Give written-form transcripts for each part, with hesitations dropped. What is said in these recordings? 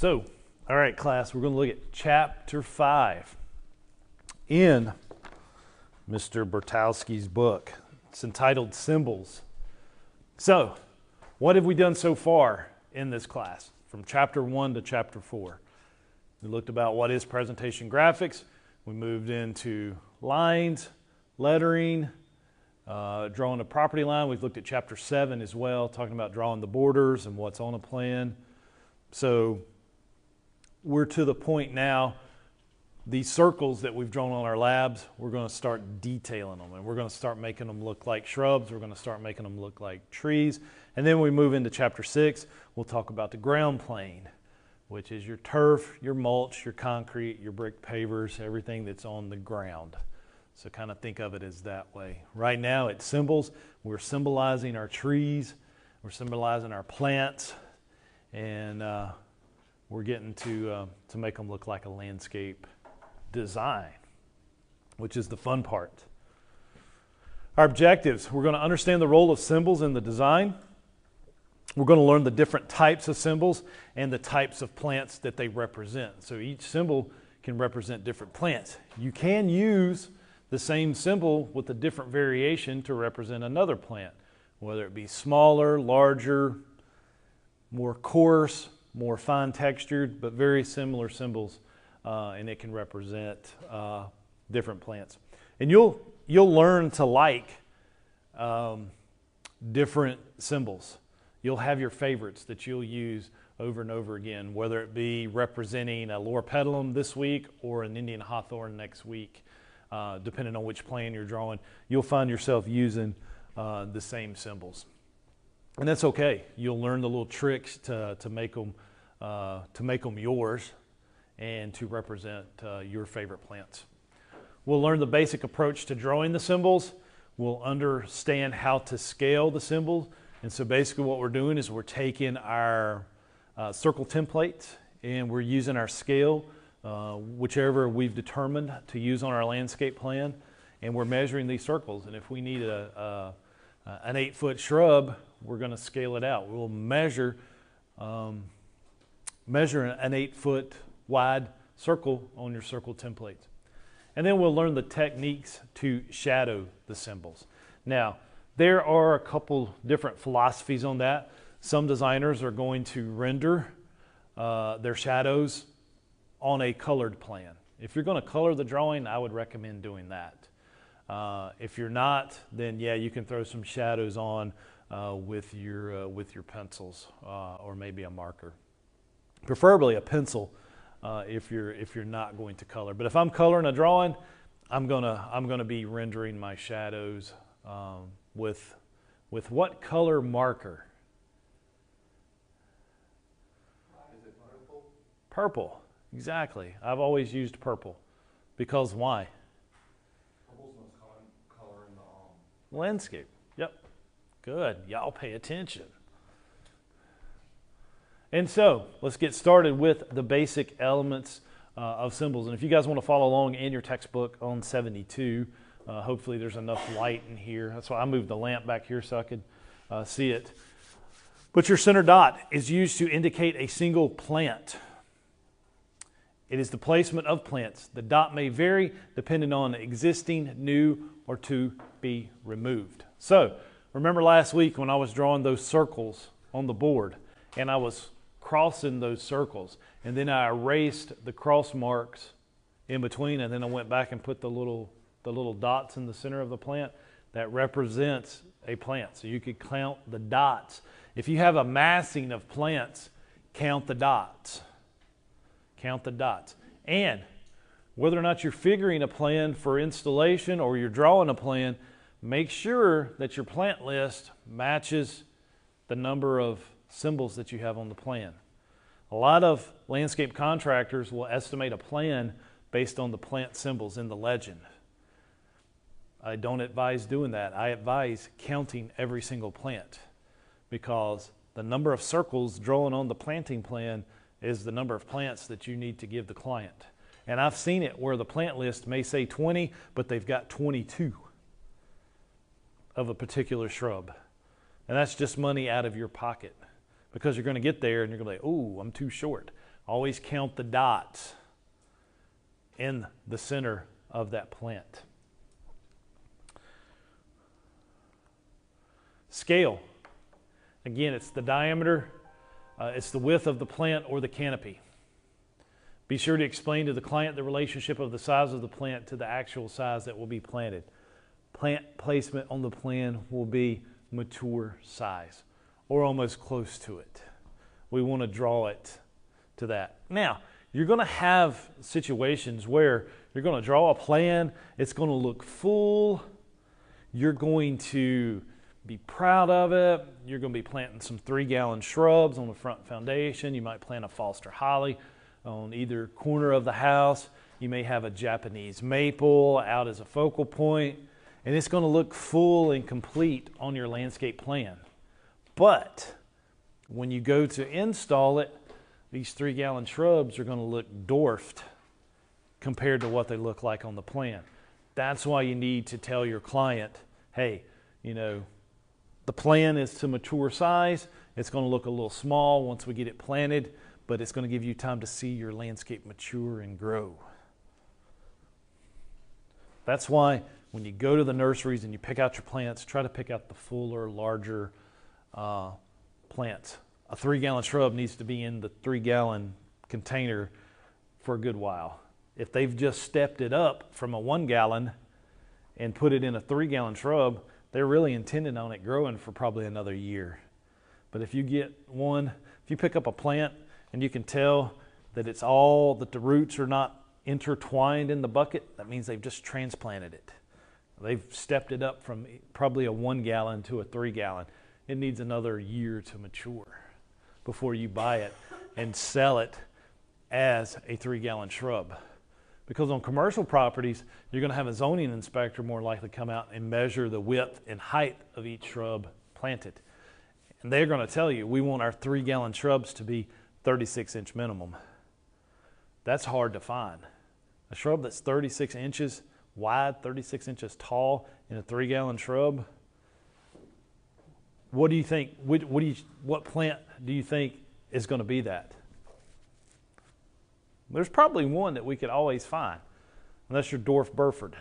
So, all right, class, we're going to look at chapter 5 in Mr. Bertauski's book. It's entitled Symbols. So, what have we done so far in this class from chapter 1 to chapter 4? We looked about what is presentation graphics. We moved into lines, lettering, drawing a property line. We've looked at chapter 7 as well, talking about drawing the borders and what's on a plan. So we're to the point now, these circles that we've drawn on our labs, we're going to start detailing them, and we're going to start making them look like shrubs. We're going to start making them look like trees. And then we move into chapter 6, we'll talk about the ground plane, which is your turf, your mulch, your concrete, your brick pavers, everything that's on the ground. So kind of think of it as that way. Right now it's symbols. We're symbolizing our trees. We're symbolizing our plants. And we're getting to make them look like a landscape design, which is the fun part. Our objectives: we're going to understand the role of symbols in the design. We're going to learn the different types of symbols and the types of plants that they represent. So each symbol can represent different plants. You can use the same symbol with a different variation to represent another plant, whether it be smaller, larger, more coarse, more fine textured, but very similar symbols, and it can represent different plants. And you'll learn to like different symbols. You'll have your favorites that you'll use over and over again, whether it be representing a loropetalum this week or an Indian hawthorn next week, depending on which plan you're drawing. You'll find yourself using the same symbols. And that's okay. You'll learn the little tricks to make them yours and to represent your favorite plants. We'll learn the basic approach to drawing the symbols. We'll understand how to scale the symbols. And so basically what we're doing is we're taking our circle templates and we're using our scale, whichever we've determined to use on our landscape plan, and we're measuring these circles. And if we need an 8-foot shrub, we're going to scale it out. We'll measure an 8-foot wide circle on your circle templates. And then we'll learn the techniques to shadow the symbols. Now, there are a couple different philosophies on that. Some designers are going to render their shadows on a colored plan. If you're going to color the drawing, I would recommend doing that. If you're not, then yeah, you can throw some shadows on with your pencils or maybe a marker. Preferably a pencil if you're not going to color. But if I'm coloring a drawing, I'm gonna be rendering my shadows with what color marker? Is it purple? Purple, exactly. I've always used purple. Because why? Purple's most common color in the landscape. Yep. Good. Y'all pay attention. And so, let's get started with the basic elements of symbols. And if you guys want to follow along in your textbook on 72, hopefully there's enough light in here. That's why I moved the lamp back here so I could see it. But your center dot is used to indicate a single plant. It is the placement of plants. The dot may vary depending on existing, new, or to be removed. So, remember last week when I was drawing those circles on the board and I was crossing those circles, and then I erased the cross marks in between, and then I went back and put the little dots in the center of the plant. That represents a plant. So you could count the dots. If you have a massing of plants, count the dots. Count the dots. And whether or not you're figuring a plan for installation or you're drawing a plan, make sure that your plant list matches the number of symbols that you have on the plan. A lot of landscape contractors will estimate a plan based on the plant symbols in the legend. I don't advise doing that. I advise counting every single plant, because the number of circles drawn on the planting plan is the number of plants that you need to give the client. And I've seen it where the plant list may say 20, but they've got 22 of a particular shrub. And that's just money out of your pocket, because you're going to get there and you're going to be like, oh, I'm too short. Always count the dots in the center of that plant. Scale. Again, it's the diameter, it's the width of the plant or the canopy. Be sure to explain to the client the relationship of the size of the plant to the actual size that will be planted. Plant placement on the plan will be mature size or almost close to it. We want to draw it to that. Now, you're going to have situations where you're going to draw a plan, it's going to look full, you're going to be proud of it, you're going to be planting some 3-gallon shrubs on the front foundation, you might plant a Foster holly on either corner of the house, you may have a Japanese maple out as a focal point, and it's going to look full and complete on your landscape plan. But when you go to install it, these 3-gallon shrubs are going to look dwarfed compared to what they look like on the plan. That's why you need to tell your client, hey, you know, the plan is to mature size. It's going to look a little small once we get it planted, but it's going to give you time to see your landscape mature and grow. That's why when you go to the nurseries and you pick out your plants, try to pick out the fuller, larger plants. A 3-gallon shrub needs to be in the 3-gallon container for a good while. If they've just stepped it up from a 1-gallon and put it in a 3-gallon shrub, they're really intending on it growing for probably another year. But if you get one, if you pick up a plant and you can tell that it's all, that the roots are not intertwined in the bucket, that means they've just transplanted it. They've stepped it up from probably a 1-gallon to a 3-gallon. It needs another year to mature before you buy it and sell it as a 3-gallon shrub. Because on commercial properties, you're going to have a zoning inspector more likely come out and measure the width and height of each shrub planted. And they're going to tell you, we want our 3-gallon shrubs to be 36-inch minimum. That's hard to find. A shrub that's 36 inches wide, 36 inches tall, in a 3-gallon shrub, what do you think, what plant do you think is going to be that? There's probably one that we could always find, and that's your dwarf Burford,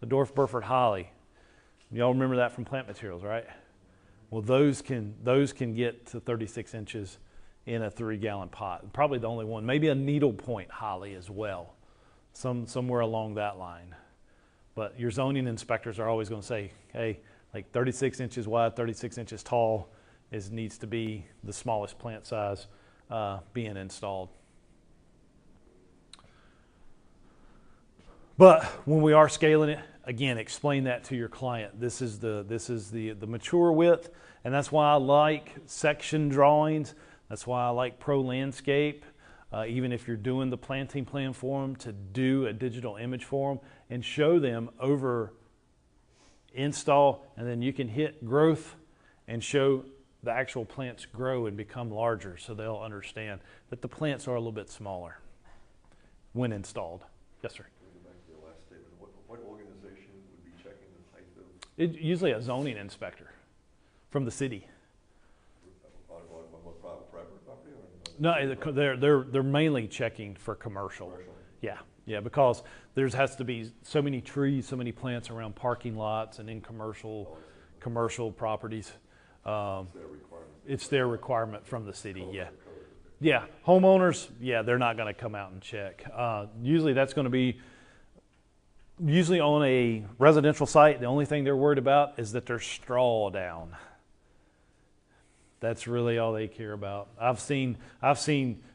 the dwarf Burford holly. Y'all remember that from plant materials, right? Well, those can get to 36 inches in a 3-gallon pot. Probably the only one. Maybe a needlepoint holly as well, somewhere along that line. But your zoning inspectors are always going to say, hey, like 36 inches wide, 36 inches tall needs to be the smallest plant size being installed. But when we are scaling it, again, explain that to your client. This is the mature width, and that's why I like section drawings. That's why I like Pro Landscape. Even if you're doing the planting plan for them, to do a digital image for them and show them over install, and then you can hit growth and show the actual plants grow and become larger, so they'll understand that the plants are a little bit smaller when installed. Yes, sir. Back to your last statement, what organization would be checking the height of? Usually a zoning inspector from the city. Private property No, they're mainly checking for commercial. Yeah, because there has to be so many trees, so many plants around parking lots and in commercial properties. It's their requirement from the city. Yeah. Homeowners, they're not going to come out and check. Usually that's going to be on a residential site. The only thing they're worried about is that there's straw down. That's really all they care about. I've seen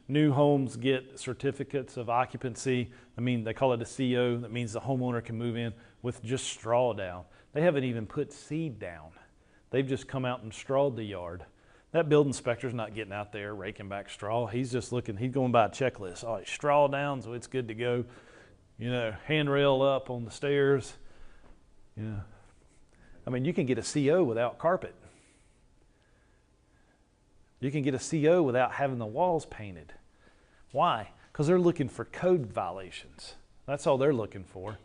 new homes get certificates of occupancy. I mean, they call it a CO. That means the homeowner can move in with just straw down. They haven't even put seed down. They've just come out and strawed the yard. That building inspector's not getting out there raking back straw. He's just looking. He's going by a checklist. Oh, it's straw down, so it's good to go. You know, handrail up on the stairs. You know, I mean, you can get a CO without carpet. You can get a CO without having the walls painted. Why? Because they're looking for code violations. That's all they're looking for.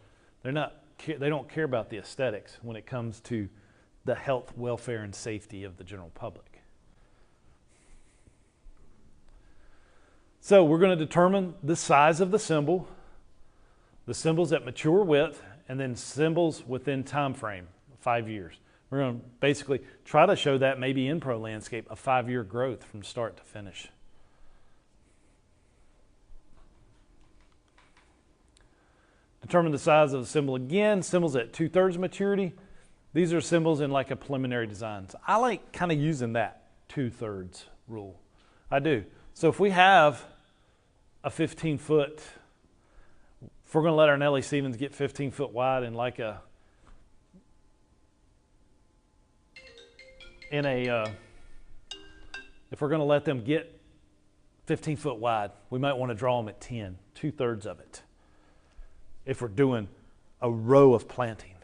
They don't care about the aesthetics when it comes to the health, welfare, and safety of the general public. So we're going to determine the size of the symbol, the symbols at mature width, and then symbols within time frame, 5 years. We're going to basically try to show that maybe in Pro Landscape, a 5-year growth from start to finish. Determine the size of the symbol again. Symbols at 2/3 maturity. These are symbols in like a preliminary design. So I like kind of using that 2/3 rule. I do. So if we have a 15-foot, if we're going to let our Nellie Stevens get 15 foot wide in like a, if we're going to let them get 15 foot wide, we might want to draw them at 10, 2/3 of it. If we're doing a row of planting,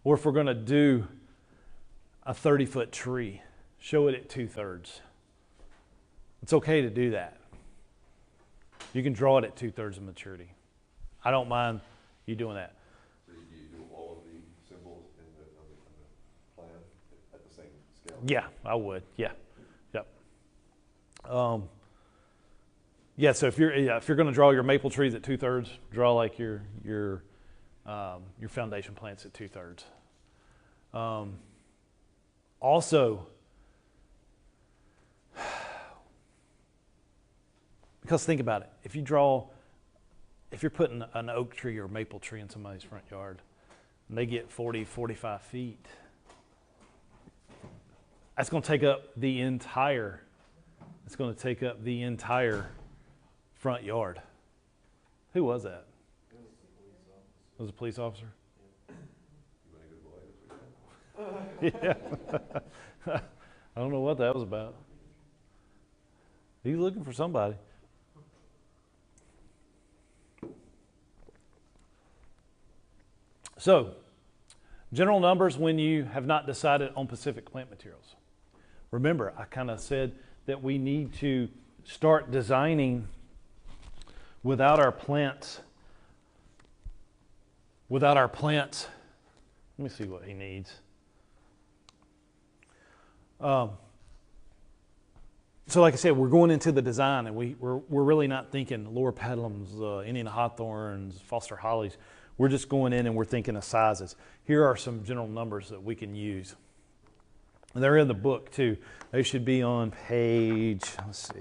or if we're going to do a 30-foot tree, show it at 2/3. It's okay to do that. You can draw it at 2/3 of maturity. I don't mind you doing that. So you do all of the symbols in the plan at the same scale? Yeah, I would. Yeah, yep. Yeah. So if you're going to draw your maple trees at 2/3, draw like your foundation plants at 2/3. Also, because think about it, if you're putting an oak tree or maple tree in somebody's front yard, and they get 40, 45 feet, that's going to take up the entire front yard. Who was that? It was a police officer. Yeah. I don't know what that was about. He's looking for somebody. So, general numbers when you have not decided on specific plant materials. Remember, I kind of said that we need to start designing without our plants. Let me see what he needs. So like I said, we're going into the design, and we're really not thinking lower petalums, Indian hawthorns, Foster hollies. We're just going in and we're thinking of sizes. Here are some general numbers that we can use. And they're in the book too. They should be on page, let's see.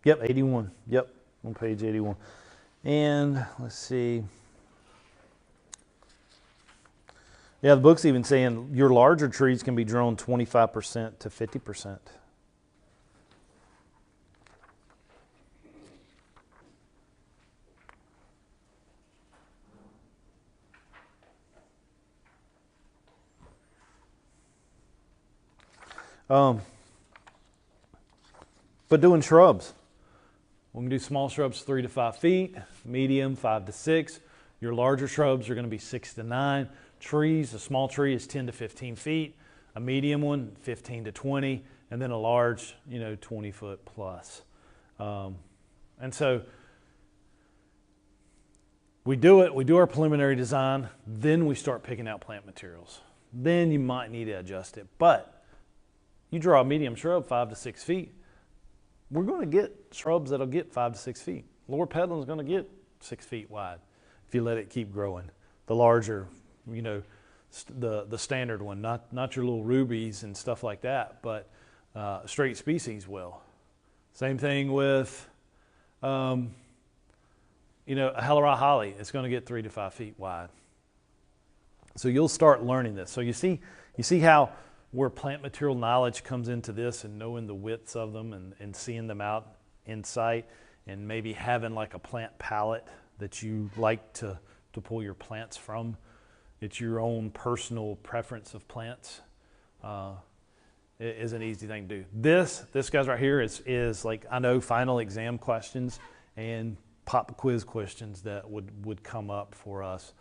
Yep, 81. Yep, on page 81. And let's see. Yeah, the book's even saying your larger trees can be drawn 25% to 50%. But doing shrubs, we can do small shrubs 3 to 5 feet, medium 5 to 6. Your larger shrubs are going to be 6 to 9. Trees, a small tree is 10 to 15 feet, a medium one 15 to 20, and then a large, 20 foot plus. And so we do our preliminary design, then we start picking out plant materials. Then you might need to adjust it. But you draw a medium shrub 5 to 6 feet, we're going to get shrubs that'll get 5 to 6 feet. Lower petalum is going to get 6 feet wide if you let it keep growing. The larger, the standard one, not your little rubies and stuff like that, but straight species will. Same thing with, a Hellerai holly. It's going to get 3 to 5 feet wide. So you'll start learning this. So you see how where plant material knowledge comes into this, and knowing the widths of them and seeing them out in sight, and maybe having like a plant palette that you like to pull your plants from. It's your own personal preference of plants. It is an easy thing to do. This guys right here is like, I know, final exam questions and pop quiz questions that would come up for us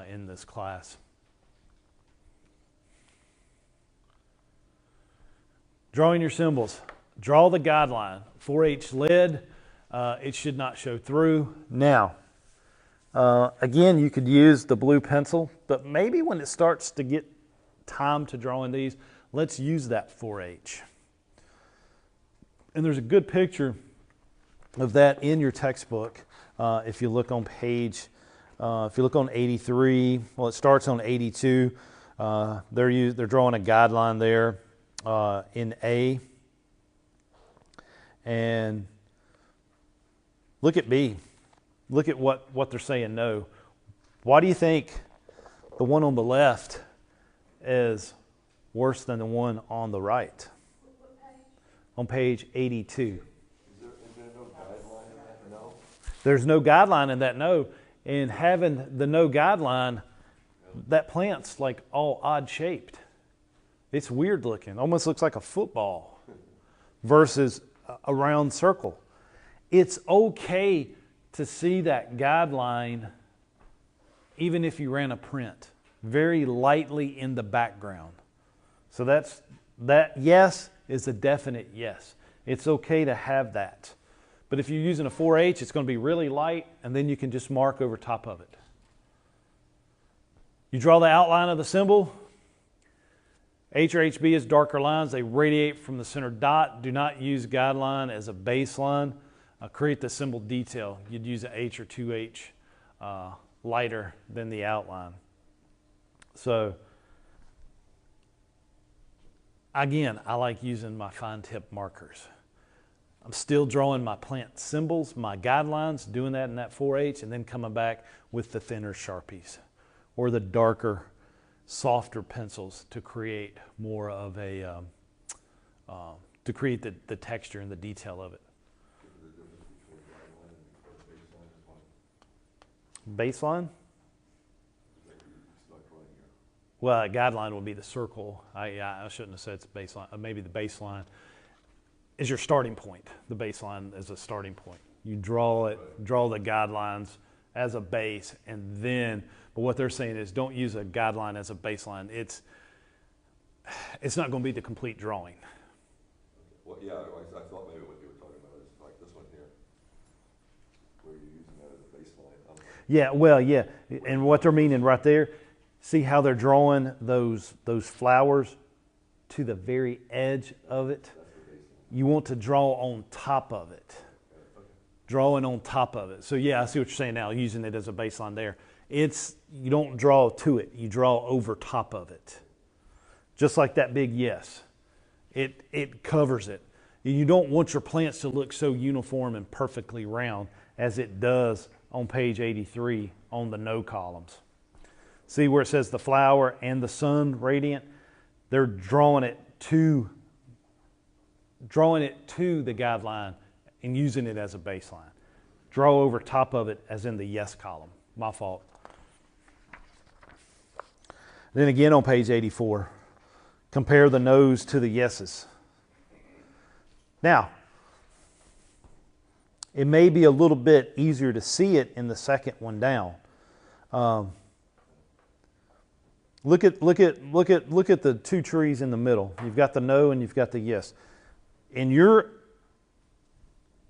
in this class. Drawing your symbols. Draw the guideline. 4H lead, it should not show through. Now, Again, you could use the blue pencil, but maybe when it starts to get time to drawing these, let's use that 4H. And there's a good picture of that in your textbook. If you look on page, if you look on 83, well, it starts on 82. They're drawing a guideline there in A. And look at B. Look at what they're saying no. Why do you think the one on the left is worse than the one on the right? On page 82. Is there no guideline in that? No? There's no guideline in that no. And having the no guideline, that plant's like all odd shaped. It's weird looking. Almost looks like a football versus a round circle. It's okay to see that guideline even if you ran a print very lightly in the background. So that yes is a definite yes. It's okay to have that. But if you're using a 4H, it's going to be really light, and then you can just mark over top of it. You draw the outline of the symbol. H or HB is darker lines. They radiate from the center dot. Do not use guideline as a baseline. Create the symbol detail. You'd use an H or 2H lighter than the outline. So, again, I like using my fine tip markers. I'm still drawing my plant symbols, my guidelines, doing that in that 4H, and then coming back with the thinner Sharpies or the darker, softer pencils to create more of a, to create the texture and the detail of it. Baseline? Well, a guideline would be the circle. I shouldn't have said it's baseline. Maybe the baseline is your starting point. The baseline is a starting point. You draw it, draw the guidelines as a base, and then, but what they're saying is don't use a guideline as a baseline. It's not going to be the complete drawing. Well, yeah, I thought maybe what you were talking about is like this one here, where you're using that as a baseline. Yeah, well, yeah, and what they're meaning right there, see how they're drawing those flowers to the very edge of it? You want to draw on top of it. Drawing on top of it. So yeah, I see what you're saying now, using it as a baseline there. You don't draw to it, you draw over top of it. Just like that big yes. It covers it. You don't want your plants to look so uniform and perfectly round as it does on page 83 on the no columns. See where it says the flower and the sun radiant? They're drawing it to the guideline and using it as a baseline. Draw over top of it as in the yes column. My fault. Then again on page 84, compare the no's to the yeses. Now, it may be a little bit easier to see it in the second one down. Look at the two trees in the middle. You've got the no and you've got the yes. In your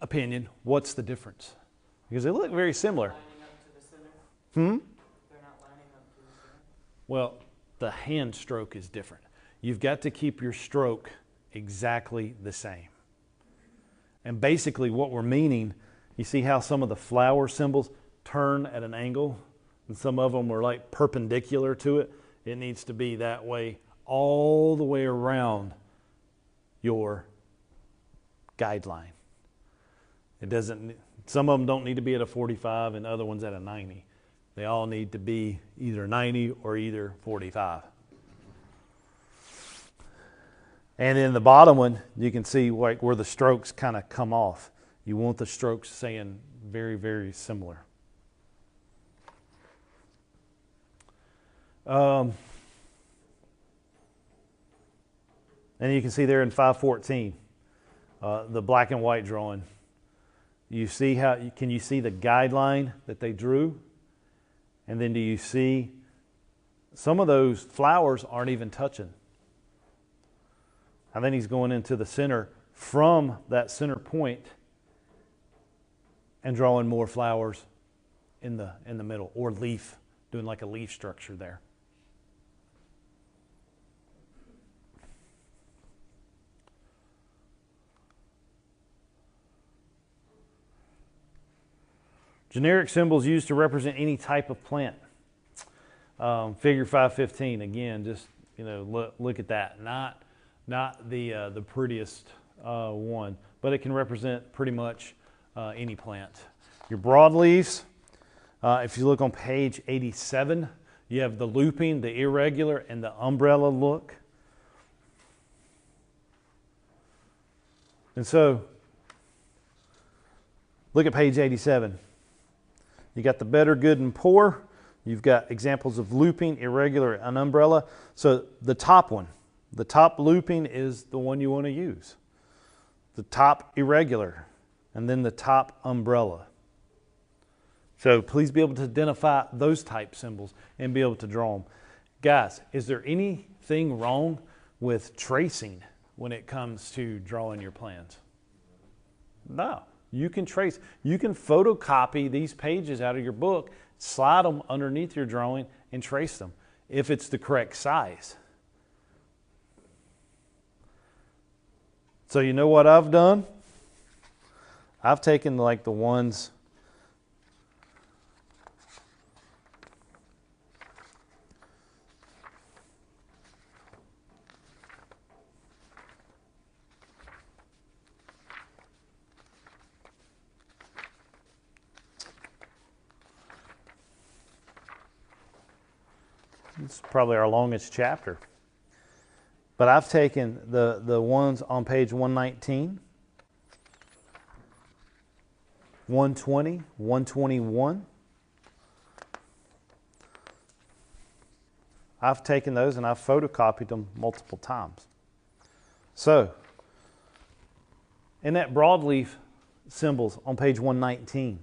opinion, what's the difference? Because they look very similar. Lining up to the center? They're not lining up to the center? Well, the hand stroke is different. You've got to keep your stroke exactly the same. And basically what we're meaning, you see how some of the flower symbols turn at an angle? And some of them are like perpendicular to it. It needs to be that way all the way around your guideline. It doesn't. Some of them don't need to be at a 45 and other ones at a 90. They all need to be either 90 or either 45. And in the bottom one, you can see like where the strokes kind of come off. You want the strokes saying very, very similar. And you can see there in 514, the black and white drawing. You see can you see the guideline that they drew? And then do you see some of those flowers aren't even touching? And then he's going into the center from that center point and drawing more flowers in the middle, or leaf, doing like a leaf structure there. Generic symbols used to represent any type of plant. Figure 515, again, just look at that. Not the prettiest one, but it can represent pretty much any plant. Your broadleaves, if you look on page 87, you have the looping, the irregular, and the umbrella look. And so, look at page 87. You got the better, good, and poor. You've got examples of looping, irregular, and umbrella. So the top one, the top looping is the one you want to use. The top irregular, and then the top umbrella. So please be able to identify those type symbols and be able to draw them. Guys, is there anything wrong with tracing when it comes to drawing your plans? No. You can trace. You can photocopy these pages out of your book, slide them underneath your drawing, and trace them if it's the correct size. So you know what I've done? I've taken like the ones It's probably our longest chapter. But I've taken the ones on page 119, 120, 121. I've taken those and I've photocopied them multiple times. So, in that broadleaf symbols on page 119,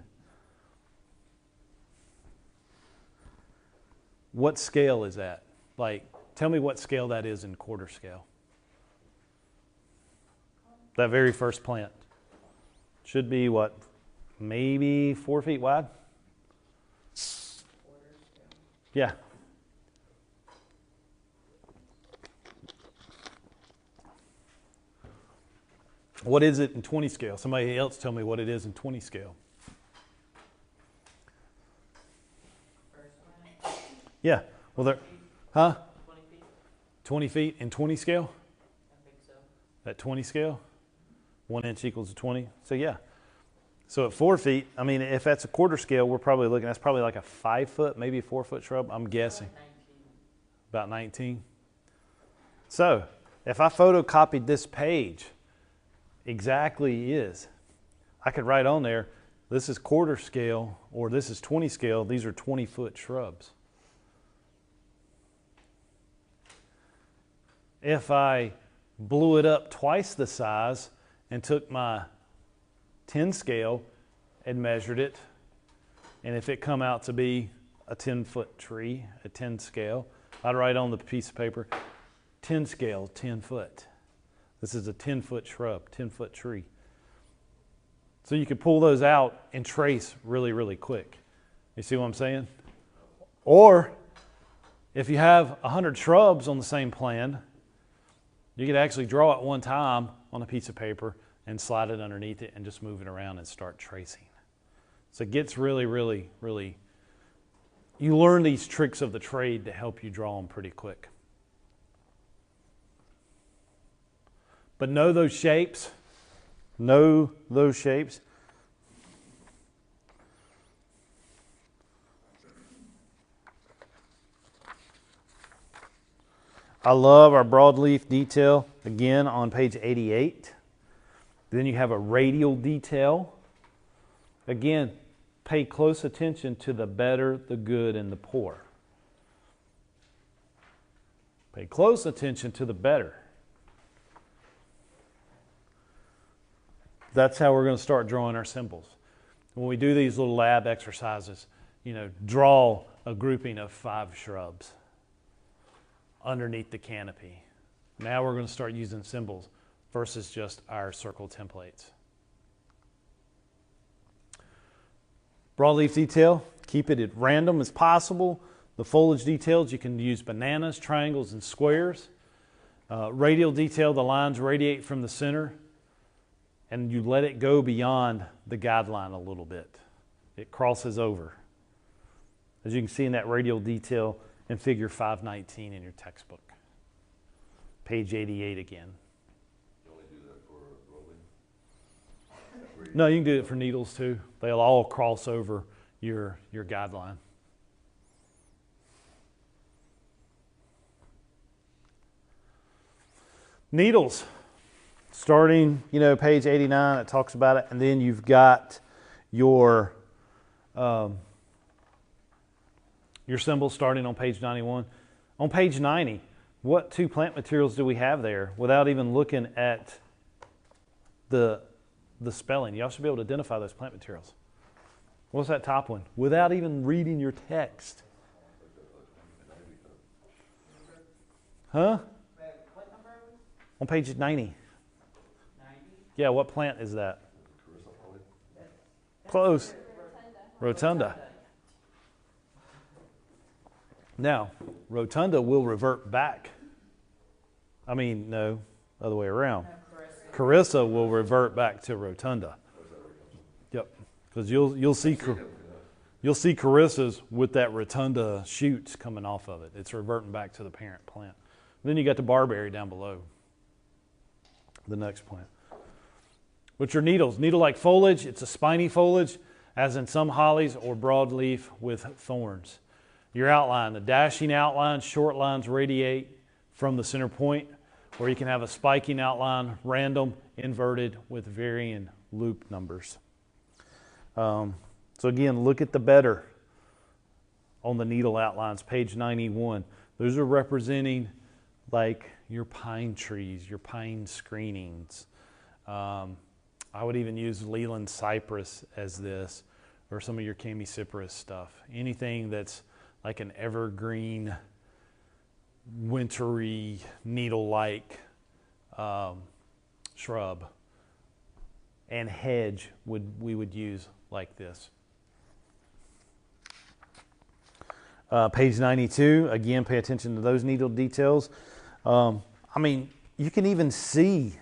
what scale is that? Like, tell me what scale that is in quarter scale. That very first plant. Should be what? Maybe 4 feet wide? Yeah. What is it in 20 scale? Somebody else tell me what it is in 20 scale. Yeah. Well, there, huh? 20 feet? 20 feet in 20 scale? I think so. At 20 scale? 1 inch equals 20. So, yeah. So, at 4 feet, I mean, if that's a quarter scale, we're probably looking, that's probably like a 5 foot, maybe a 4 foot shrub, I'm guessing. About 19. So, if I photocopied this page, exactly is, I could write on there, this is quarter scale, or this is 20 scale, these are 20 foot shrubs. If I blew it up twice the size and took my 10 scale and measured it, and if it come out to be a 10 foot tree, a 10 scale, I'd write on the piece of paper, 10 scale, 10 foot. This is a 10 foot shrub, 10 foot tree. So you could pull those out and trace really, really quick. You see what I'm saying? Or if you have 100 shrubs on the same plan, you could actually draw it one time on a piece of paper and slide it underneath it and just move it around and start tracing. So it gets really, really, really, you learn these tricks of the trade to help you draw them pretty quick. But know those shapes. Know those shapes. I love our broadleaf detail, again, on page 88. Then you have a radial detail. Again, pay close attention to the better, the good, and the poor. Pay close attention to the better. That's how we're going to start drawing our symbols. When we do these little lab exercises, draw a grouping of 5 shrubs underneath the canopy. Now we're going to start using symbols versus just our circle templates. Broadleaf detail, Keep it at random as possible. The foliage details, you can use bananas, triangles, and squares. Radial detail, the lines radiate from the center, and you let it go beyond the guideline a little bit. It crosses over. As you can see in that radial detail in figure 519 in your textbook. Page 88 again. You only do that for rolling? No, you can do it for needles too. They'll all cross over your guideline. Needles, starting, page 89, it talks about it, and then you've got your symbols starting on page 91. On page 90, what two plant materials do we have there without even looking at the spelling? Y'all should be able to identify those plant materials. What's that top one? Without even reading your text. Huh? What number are we? On page 90. 90? Yeah, what plant is that? Close. Rotunda. Now, rotunda will revert back. No, other way around. Carissa will revert back to rotunda. Yep, because you'll see Carissa's with that rotunda shoots coming off of it. It's reverting back to the parent plant. Then you got the barberry down below. The next plant. What's your needles? Needle-like foliage. It's a spiny foliage, as in some hollies, or broadleaf with thorns. Your outline, the dashing outlines, short lines radiate from the center point, or you can have a spiking outline, random, inverted, with varying loop numbers. So again, look at the better on the needle outlines, page 91. Those are representing like your pine trees, your pine screenings. I would even use Leland cypress as this, or some of your chamaecyparis stuff. Anything that's like an evergreen, wintry, needle-like shrub. And hedge we would use like this. Page 92, again, pay attention to those needle details. You can even see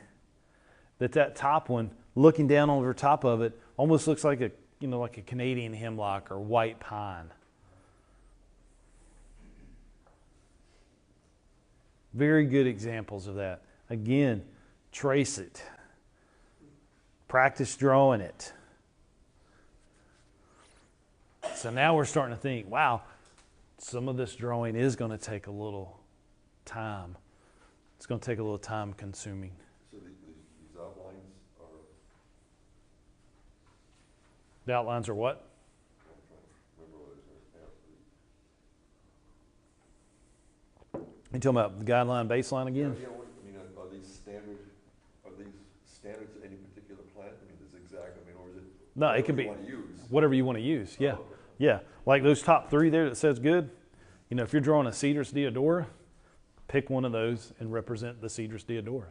that top one, looking down over top of it, almost looks like a Canadian hemlock or white pine. Very good examples of that. Again, trace it. Practice drawing it. So now we're starting to think, wow, some of this drawing is going to take a little time. It's going to take a little time consuming. So these outlines are... The outlines are what? I'm trying to remember what it is. You talking about the guideline baseline again? Yeah, are these standards to any particular plant? The zigzag, or is it... No, it could be you want to use? whatever you want to use. Yeah. Oh, okay. Yeah. Like those top three there that says good. If you're drawing a Cedrus deodora, pick one of those and represent the Cedrus deodora.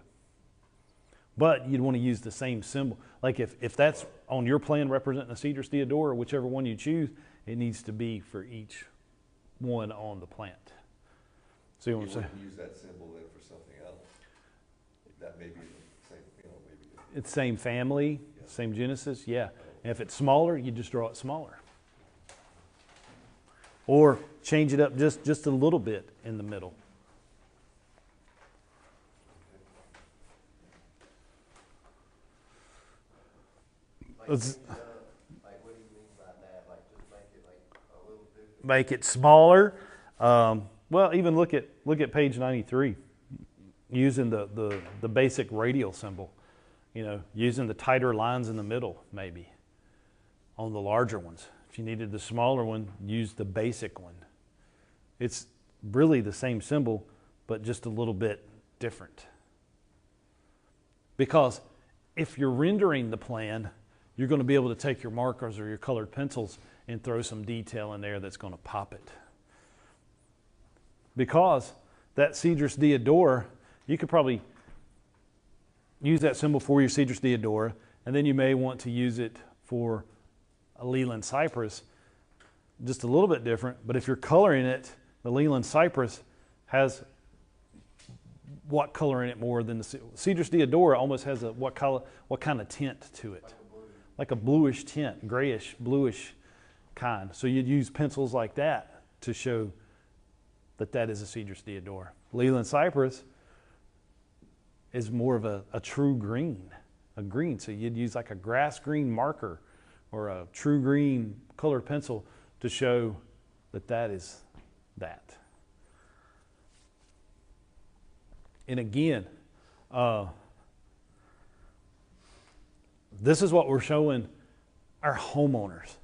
But you'd want to use the same symbol. Like if that's on your plan representing a Cedrus deodora, whichever one you choose, it needs to be for each one on the plant. So you want to say use that symbol then for something else. That may be the same, maybe. It's same family, same genesis, yeah. And if it's smaller, you just draw it smaller. Or change it up just a little bit in the middle. What do you mean by that? Just make it a little bit. Make it smaller. Well, even look at page 93, using the basic radial symbol. Using the tighter lines in the middle, maybe, on the larger ones. If you needed the smaller one, use the basic one. It's really the same symbol, but just a little bit different. Because if you're rendering the plan, you're going to be able to take your markers or your colored pencils and throw some detail in there that's going to pop it. Because that Cedrus deodora, you could probably use that symbol for your Cedrus deodora, and then you may want to use it for a Leland cypress. just a little bit different. But if you're coloring it, the Leland cypress has what color in it more than the Cedrus deodora almost has a what kind of tint to it? Like a bluish tint, grayish, bluish kind. So you'd use pencils like that to show that that is a Cedrus deodora. Leland cypress is more of a true green, a green. So you'd use like a grass green marker or a true green colored pencil to show that that is that. And again, this is what we're showing our homeowners.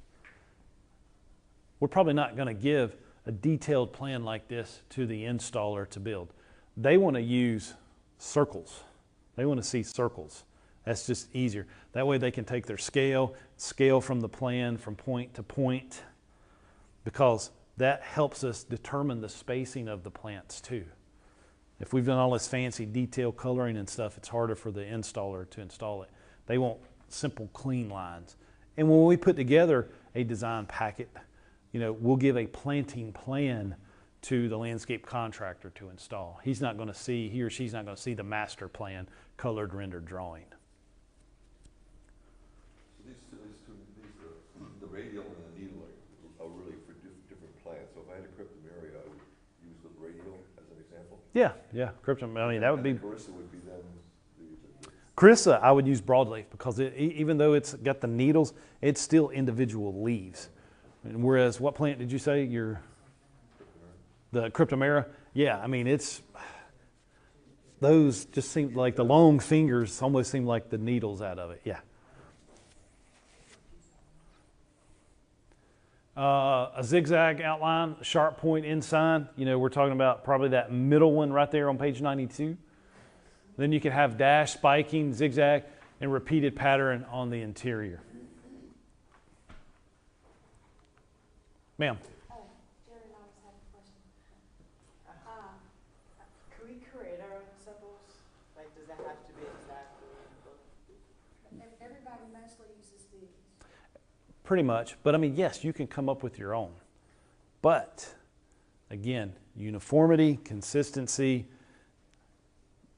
We're probably not going to give a detailed plan like this to the installer to build. They want to use circles. They want to see circles. That's just easier. That way they can take their scale from the plan from point to point, because that helps us determine the spacing of the plants too. If we've done all this fancy detail coloring and stuff, it's harder for the installer to install it. They want simple, clean lines. And when we put together a design packet, we'll give a planting plan to the landscape contractor to install. He or she's not going to see the master plan, colored, rendered drawing. So the radial and the needle are really for different plants. So if I had a cryptomeria, I would use the radial as an example. Yeah, that would be. Carissa would be then Carissa, I would use broadleaf because even though it's got the needles, it's still individual leaves. And whereas, what plant did you say? The cryptomera? Yeah, those just seem like the long fingers almost seem like the needles out of it. Yeah. A zigzag outline, sharp point inside. We're talking about probably that middle one right there on page 92. Then you can have dash, spiking, zigzag, and repeated pattern on the interior. Ma'am. Jerry and I just had a question. Can we create our own symbols? Like, does that have to be exactly? Everybody mostly uses these. Pretty much. But yes, you can come up with your own. But, again, uniformity, consistency,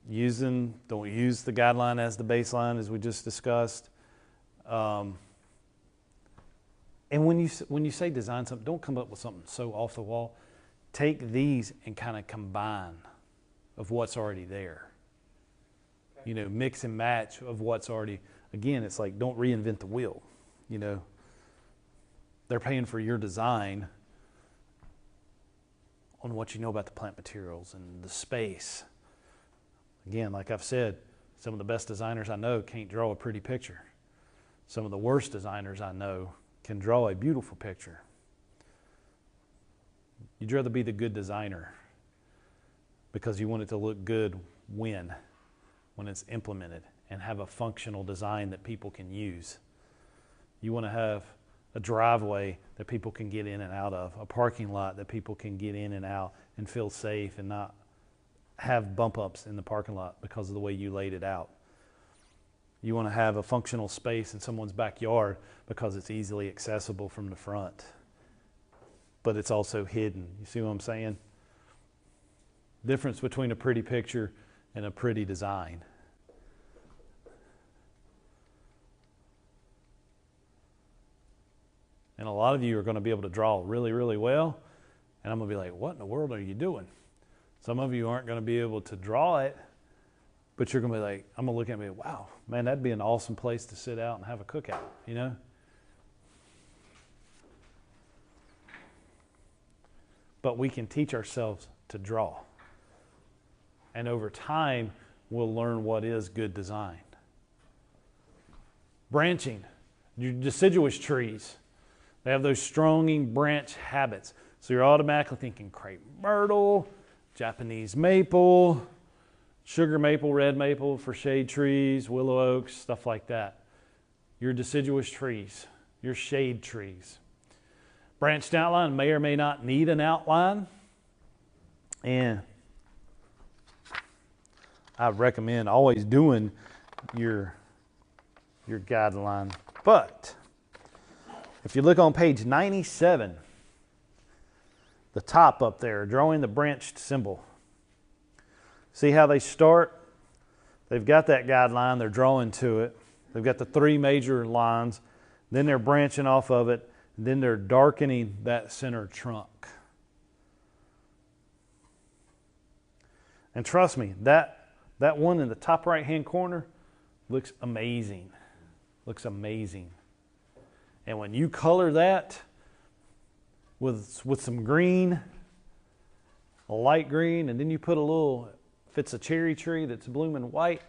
don't use the guideline as the baseline, as we just discussed. And when you say design something, don't come up with something so off the wall. Take these and kind of combine of what's already there. Mix and match of what's already. Again, it's like, don't reinvent the wheel. They're paying for your design on what you know about the plant materials and the space. Again, like I've said, some of the best designers I know can't draw a pretty picture. Some of the worst designers I know can draw a beautiful picture. You'd rather be the good designer because you want it to look good when it's implemented and have a functional design that people can use. You want to have a driveway that people can get in and out of, a parking lot that people can get in and out and feel safe and not have bump ups in the parking lot because of the way you laid it out. You want to have a functional space in someone's backyard because it's easily accessible from the front, but it's also hidden. You see what I'm saying? Difference between a pretty picture and a pretty design. And a lot of you are going to be able to draw really, really well, and I'm going to be like, what in the world are you doing? Some of you aren't going to be able to draw it, but you're going to be like, I'm going to look at it and be, wow, man, that'd be an awesome place to sit out and have a cookout, But we can teach ourselves to draw. And over time, we'll learn what is good design. Branching. Your deciduous trees, they have those stronging branch habits. So you're automatically thinking crepe myrtle, Japanese maple, sugar maple, red maple for shade trees, willow oaks, stuff like that. Your deciduous trees, your shade trees. Branched outline may or may not need an outline. And I recommend always doing your guideline. But if you look on page 97, the top up there, drawing the branched symbol. See how they start? They've got that guideline, they're drawing to it. They've got the three major lines, then they're branching off of it, and then they're darkening that center trunk. And trust me, that one in the top right-hand corner looks amazing. Looks amazing. And when you color that with some green, a light green, and then you put a little, if it's a cherry tree that's blooming white,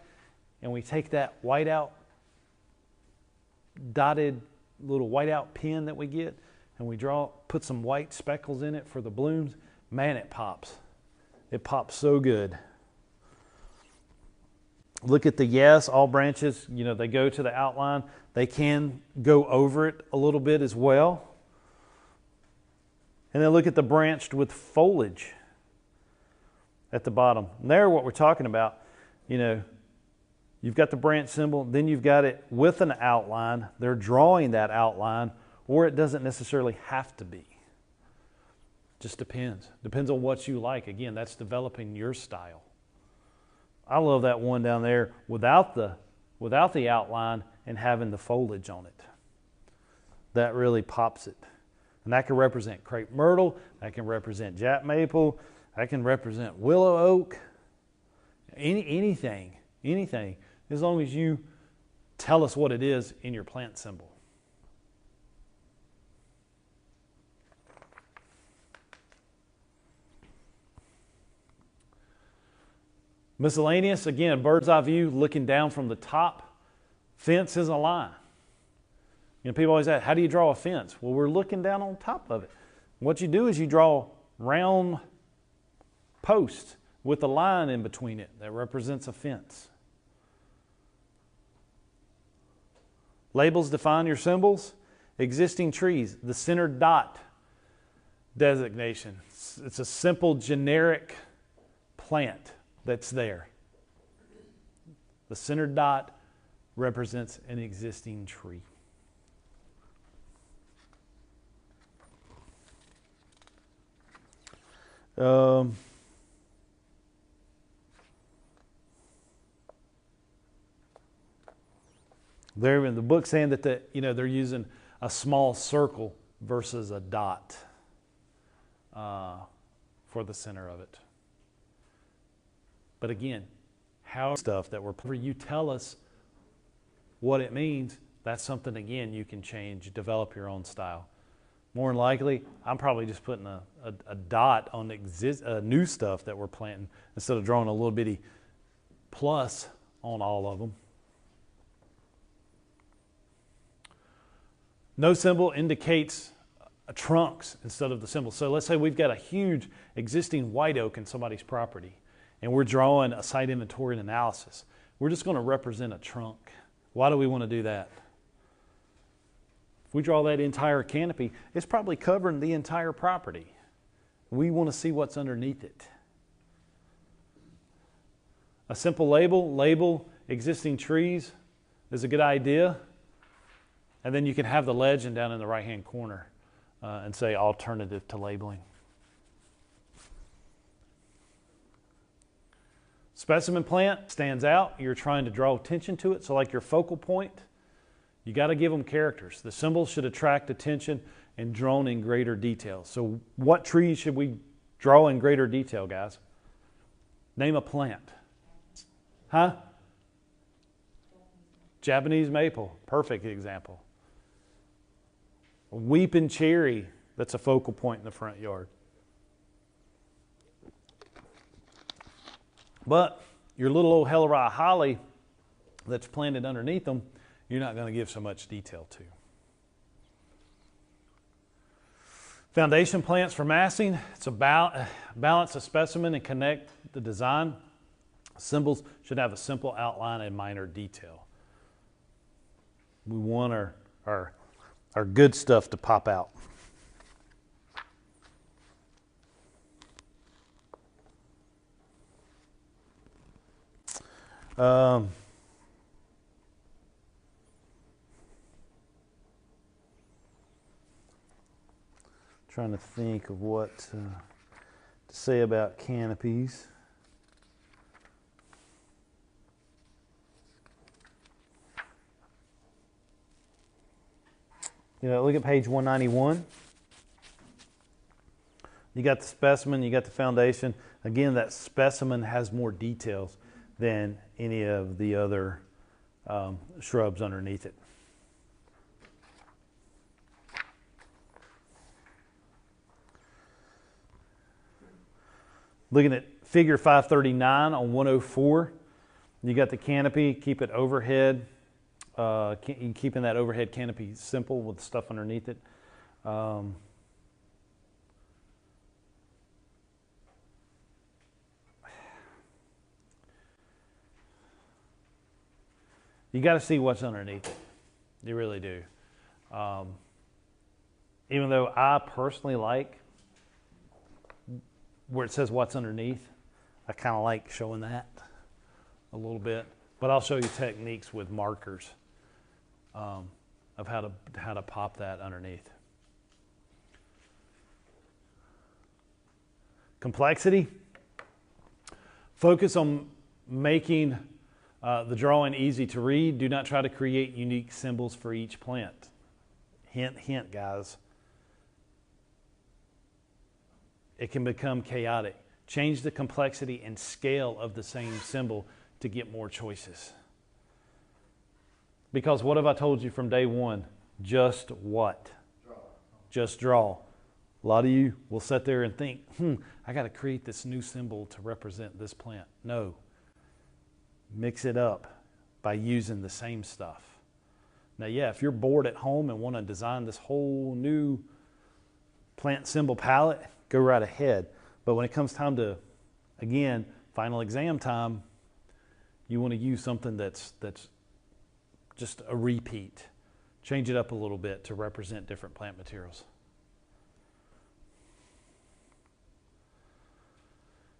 and we take that white out, dotted little white out pen that we get, and we put some white speckles in it for the blooms, man, it pops. It pops so good. Look at the yes, all branches, they go to the outline. They can go over it a little bit as well. And then look at the branched with foliage at the bottom. And there, what we're talking about, you've got the branch symbol, then you've got it with an outline. They're drawing that outline, or it doesn't necessarily have to be. Just depends. Depends on what you like. Again, that's developing your style. I love that one down there without the outline and having the foliage on it. That really pops it. And that can represent crepe myrtle, that can represent jack maple, that can represent willow oak, anything, as long as you tell us what it is in your plant symbol. Miscellaneous, again, bird's eye view, looking down from the top. Fence is a line. People always ask, how do you draw a fence? Well, we're looking down on top of it. What you do is you draw round posts with a line in between it that represents a fence. Labels define your symbols. Existing trees, the centered dot designation. It's a simple generic plant that's there. The centered dot represents an existing tree. They're in the book saying that they're using a small circle versus a dot for the center of it. But again, how stuff that you tell us what it means, that's something, again, you can change, develop your own style. More than likely, I'm probably just putting a dot on new stuff that we're planting instead of drawing a little bitty plus on all of them. No symbol indicates trunks instead of the symbol. So let's say we've got a huge existing white oak in somebody's property, and we're drawing a site inventory and analysis. We're just going to represent a trunk. Why do we want to do that? If we draw that entire canopy, it's probably covering the entire property. We want to see what's underneath it. A simple label existing trees is a good idea. And then you can have the legend down in the right-hand corner and say alternative to labeling. Specimen plant stands out. You're trying to draw attention to it. So like your focal point, you got to give them characters. The symbols should attract attention and drawn in greater detail. So what trees should we draw in greater detail, guys? Name a plant. Huh? Japanese maple. Perfect example. A weeping cherry, that's a focal point in the front yard. But your little old Helleria holly that's planted underneath them, you're not going to give so much detail to. Foundation plants for massing. It's about balance a specimen and connect the design. Symbols should have a simple outline and minor detail. We want our good stuff to pop out. Trying to think of what to say about canopies. Look at page 191. You got the specimen, you got the foundation. Again, that specimen has more details than any of the other shrubs underneath it. Looking at figure 539 on 104, you got the canopy, keep it overhead. Keeping that overhead canopy simple with stuff underneath it. You got to see what's underneath it. You really do. Even though I personally like where it says what's underneath, I kind of like showing that a little bit. But I'll show you techniques with markers of how to pop that underneath. Complexity. Focus on making the drawing easy to read. Do not try to create unique symbols for each plant. Hint, hint, guys. It can become chaotic. Change the complexity and scale of the same symbol to get more choices. Because what have I told you from day one? Just what? Draw. Just draw. A lot of you will sit there and think, I got to create this new symbol to represent this plant. No. Mix it up by using the same stuff. Now, yeah, if you're bored at home and want to design this whole new plant symbol palette, go right ahead. But when it comes time to, again, final exam time, you want to use something that's just a repeat. Change it up a little bit to represent different plant materials.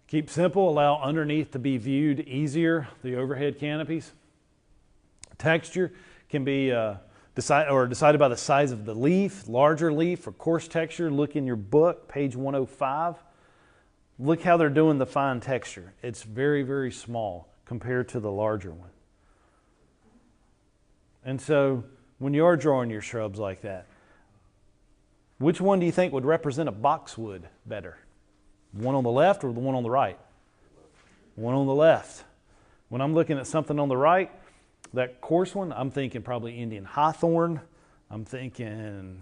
Keep simple, allow underneath to be viewed easier, the overhead canopies. Texture can be decided by the size of the leaf, larger leaf or coarse texture. Look in your book, page 105. Look how they're doing the fine texture. It's very, very small compared to the larger one. And so when you are drawing your shrubs like that, which one do you think would represent a boxwood better? The one on the left or the one on the right? One on the left. When I'm looking at something on the right, that coarse one, I'm thinking probably Indian hawthorn. I'm thinking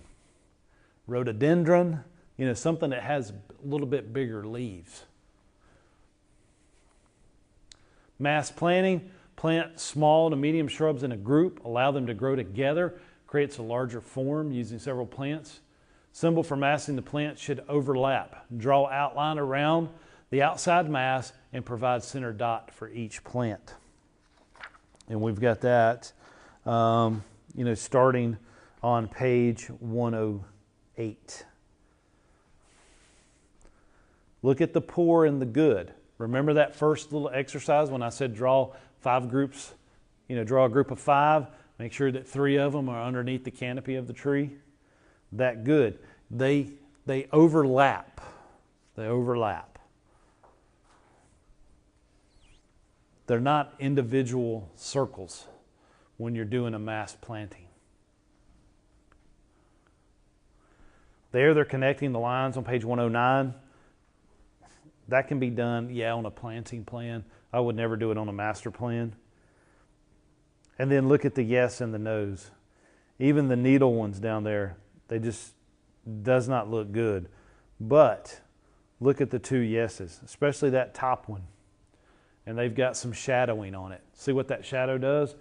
rhododendron, something that has a little bit bigger leaves. Mass planting, plant small to medium shrubs in a group, allow them to grow together, creates a larger form using several plants. Symbol for massing the plant should overlap. Draw outline around the outside mass and provide center dot for each plant. And we've got that, starting on page 108. Look at the poor and the good. Remember that first little exercise when I said draw 5 groups, draw a group of 5, make sure that 3 of them are underneath the canopy of the tree. That good. They overlap. They overlap. They're not individual circles when you're doing a mass planting. There they're connecting the lines on page 109. That can be done, on a planting plan. I would never do it on a master plan. And then look at the yes and the no's. Even the needle ones down there, they just does not look good. But look at the 2 yeses, especially that top one. And they've got some shadowing on it. See what that shadow does?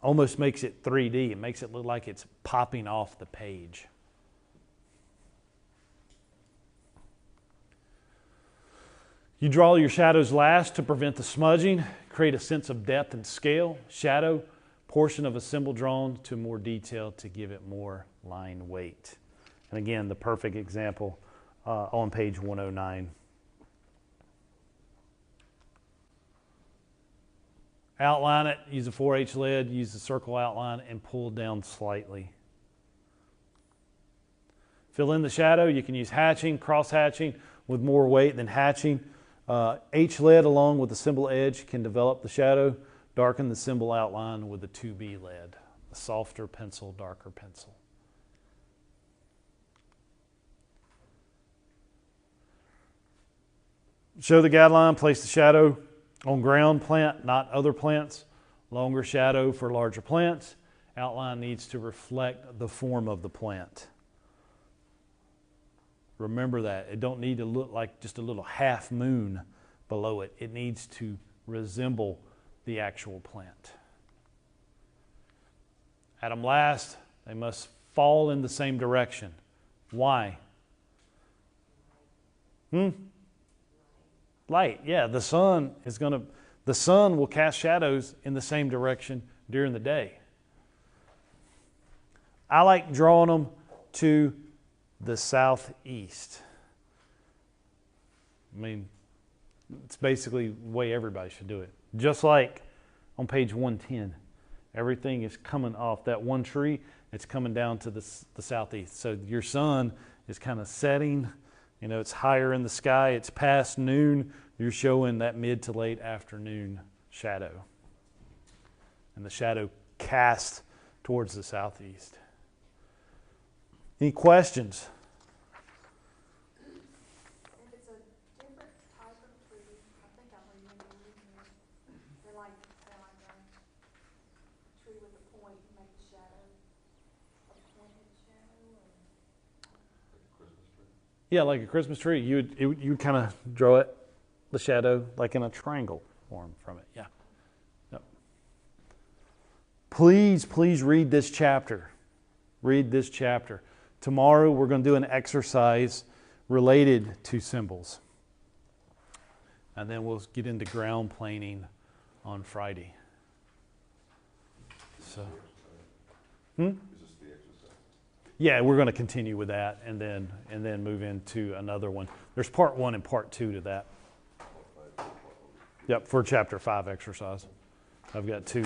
Almost makes it 3D. It makes it look like it's popping off the page. You draw your shadows last to prevent the smudging, create a sense of depth and scale. Shadow, portion of a symbol drawn to more detail to give it more line weight. And again, the perfect example on page 109. Outline it, use a 4H lead, use the circle outline, and pull down slightly. Fill in the shadow. You can use hatching, cross-hatching with more weight than hatching. H-lead along with the symbol edge can develop the shadow. Darken the symbol outline with the 2B lead. A softer pencil, darker pencil. Show the guideline, place the shadow on ground plant, not other plants. Longer shadow for larger plants. Outline needs to reflect the form of the plant. Remember that. It don't need to look like just a little half moon below it. It needs to resemble the actual plant. At them last, they must fall in the same direction. Why? Light. Yeah, the sun will cast shadows in the same direction during the day. I like drawing them to the southeast. I mean, it's basically the way everybody should do it. Just like on page 110, everything is coming off that one tree, it's coming down to the southeast. So your sun is kind of setting, it's higher in the sky, it's past noon, you're showing that mid to late afternoon shadow. And the shadow cast towards the southeast. Any questions? If it's a different type of tree, I think I'm remembering here, they're like a tree with a point, make the shadow, a pointed shadow, or? Yeah, like a Christmas tree. You would kind of draw it, the shadow, like in a triangle form from it. Yeah. Yep. Please read this chapter. Read this chapter. Tomorrow we're going to do an exercise related to symbols. And then we'll get into ground planing on Friday. So, Is this the exercise? yeah, we're going to continue with that and then move into another one. There's part 1 and part 2 to that. Yep, for chapter 5 exercise. I've got 2.